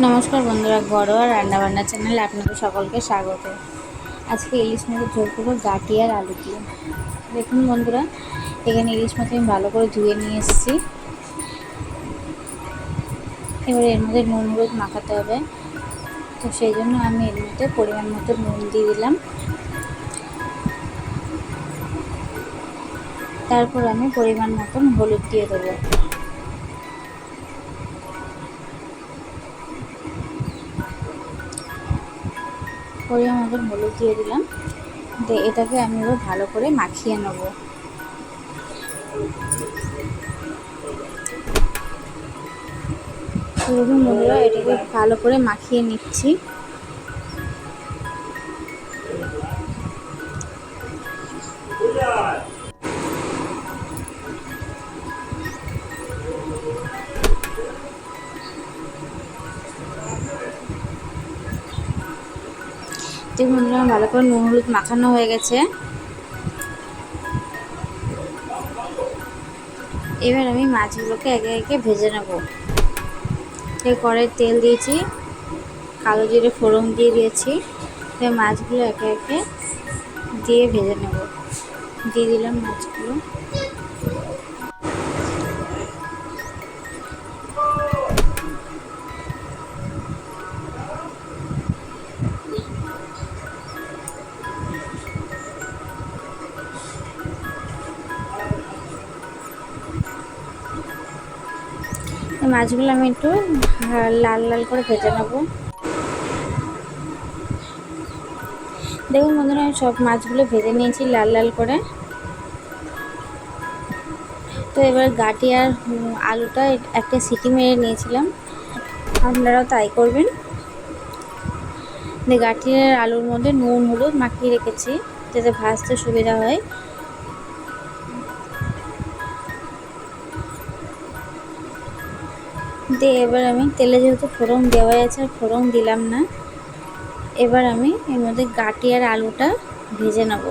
নমস্কার বন্ধুরা, ঘরোয়া রান্নাবান্না চ্যানেলে আপনাদের সকলকে স্বাগত। আজকে ইলিশ মাছের ঝোল করবো গাটি আর আলু দিয়ে। দেখুন বন্ধুরা, এখানে ইলিশ মাছ আমি ভালো করে ধুয়ে নিয়ে এসেছি। এবার এর মধ্যে নুন হলুদ মাখাতে হবে, তো সেই জন্য আমি এর মধ্যে পরিমাণ মতো নুন দিয়ে দিলাম। তারপর আমি পরিমাণ মতন হলুদ দিয়ে দেবো। পরিমাণ মতন হলুদ দিয়ে দিলাম, দিয়ে এটাকে আমি এবার ভালো করে মাখিয়ে নেব। দেখুন বন্ধুরা, এটাকে ভালো করে মাখিয়ে নিচ্ছি। দেখুন বন্ধুরা, ভালো করে নুন হলুদ মাখানো হয়ে গেছে। এবার আমি মাছগুলোকে একে একে ভেজে নেব। কড়াই তেল দিয়েছি, কালো জিরে ফোড়ন দিয়ে দিয়েছি। মাছগুলো একে একে দিয়ে ভেজে নেব। দিয়ে দিলাম মাছগুলো। মাছগুলো আমি একটু লাল লাল করে ভেজে নেব। দেখুন বন্ধুরা, আমি সব মাছগুলো ভেজে নিয়েছি লাল লাল করে। তো এবার গাটি আর আলুটা একটা সিটি মেরে নিয়েছিলাম, আপনারাও তাই করবেন। গাটি আর আলুর মধ্যে নুন হলুদ মাখিয়ে রেখেছি যাতে ভাজতে সুবিধা হয়। দিয়ে এবার আমি তেলে যেহেতু ফোড়ন দেওয়া আছে আর ফোড়ন দিলাম না, এবার আমি এর মধ্যে গাটি আর আলুটা ভেজে নেব।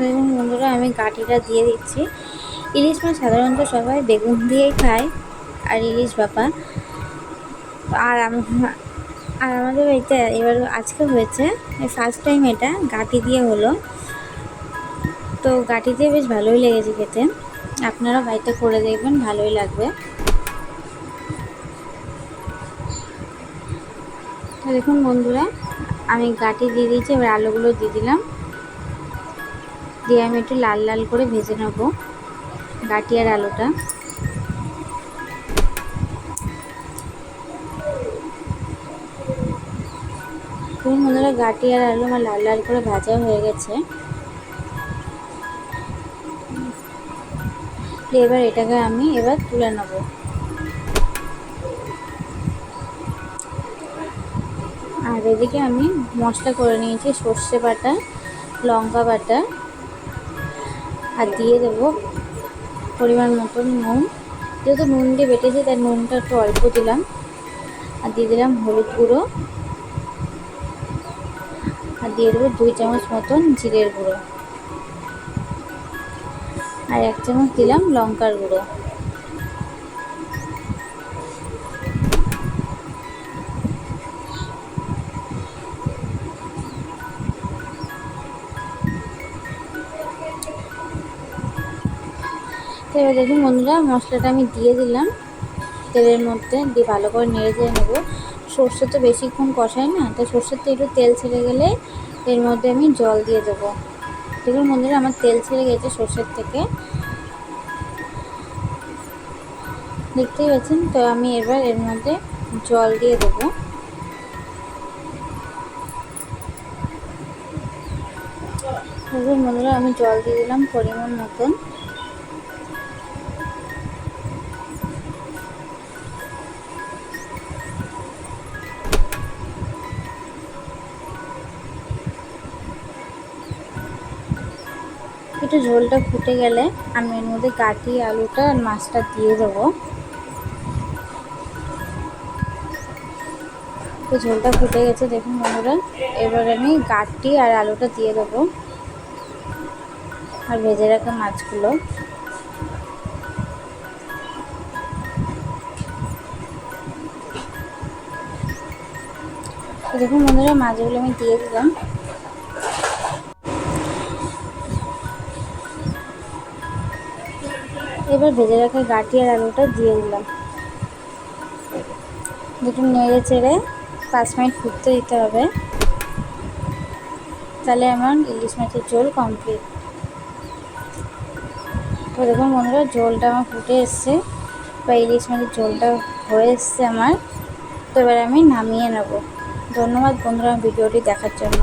দেখুন বন্ধুরা, আমি গাটিটা দিয়ে দিচ্ছি। ইলিশ মাছ সাধারণত সবাই বেগুন দিয়েই খায়, আর ইলিশ বাপা আর আমাদের বাড়িতে এবার আজকে হয়েছে ফার্স্ট টাইম, এটা গাটি দিয়ে হলো। তো গাটি দিয়ে বেশ ভালোই লেগেছে খেতে। আপনারা বাড়িতে করে দেখবেন, ভালোই লাগবে। দেখুন বন্ধুরা, আমি গাটি দিয়ে দিয়েছি, এবার আলুগুলো দিয়ে দিলাম। দিয়ে আমি একটু লাল লাল করে ভেজে নেব গাটি আর আলুটা। দেখুন বন্ধুরা, গাটি আর আলু আমার লাল লাল করে ভাজা হয়ে গেছে। এবার এটাকে আমি তুলে নেব। আর এদিকে আমি মশলা করে নিয়েছি সর্ষে বাটা, লঙ্কা বাটা, আর দিয়ে দেবো পরিমাণ মতন নুন। যেহেতু নুন দিয়ে বেটেছি তাই নুনটা একটু অল্প দিলাম। আর দিয়ে দিলাম হলুদ গুঁড়ো, আর দিয়ে দেবো 2 চামচ মতন জিরের গুঁড়ো, আর 1 চামচ দিলাম লঙ্কার গুঁড়ো। তো এবার দেখুন বন্ধুরা, মশলাটা আমি দিয়ে দিলাম তেলের মধ্যে, দিয়ে ভালো করে নেড়ে চেড়ে নেবো। সর্ষে তো বেশিক্ষণ কষাই না, তো সর্ষের থেকে একটু তেল ছেড়ে গেলে এর মধ্যে আমি জল দিয়ে দেবো। দেখুন বন্ধুরা, আমার তেল ছেড়ে গেছে সর্ষের থেকে, দেখতেই পাচ্ছেন। তো আমি এবার এর মধ্যে জল দিয়ে দেবো। দেখুন বন্ধুরা, আমি জল দিয়ে দিলাম পরিমাণ মতন। একটু ঝোলটা ফুটে গেলে আমি এর মধ্যে গাটি আলুটা আর মাছটা দিয়ে দেবো। তো ঝোলটা ফুটে গেছে দেখুন বন্ধুরা, এবার আমি গাটি আর আলুটা দিয়ে দেবো আর ভেজে রাখা মাছগুলো। দেখুন বন্ধুরা, মাছগুলো আমি দিয়ে দিলাম। এবার ভেজে রাখা গাঁটি আর আলুটা দিয়ে দিলাম। দুটো নেড়ে চেড়ে 5 মিনিট ফুটতে দিতে হবে, তাহলে আমার ইলিশ মাছের ঝোল কমপ্লিট। তো দেখুন বন্ধুরা, ঝোলটা আমার ফুটে এসছে বা ইলিশ মাছের ঝোলটা হয়ে এসছে আমার। তো এবার আমি নামিয়ে নেব। ধন্যবাদ বন্ধুরা ভিডিওটি দেখার জন্য।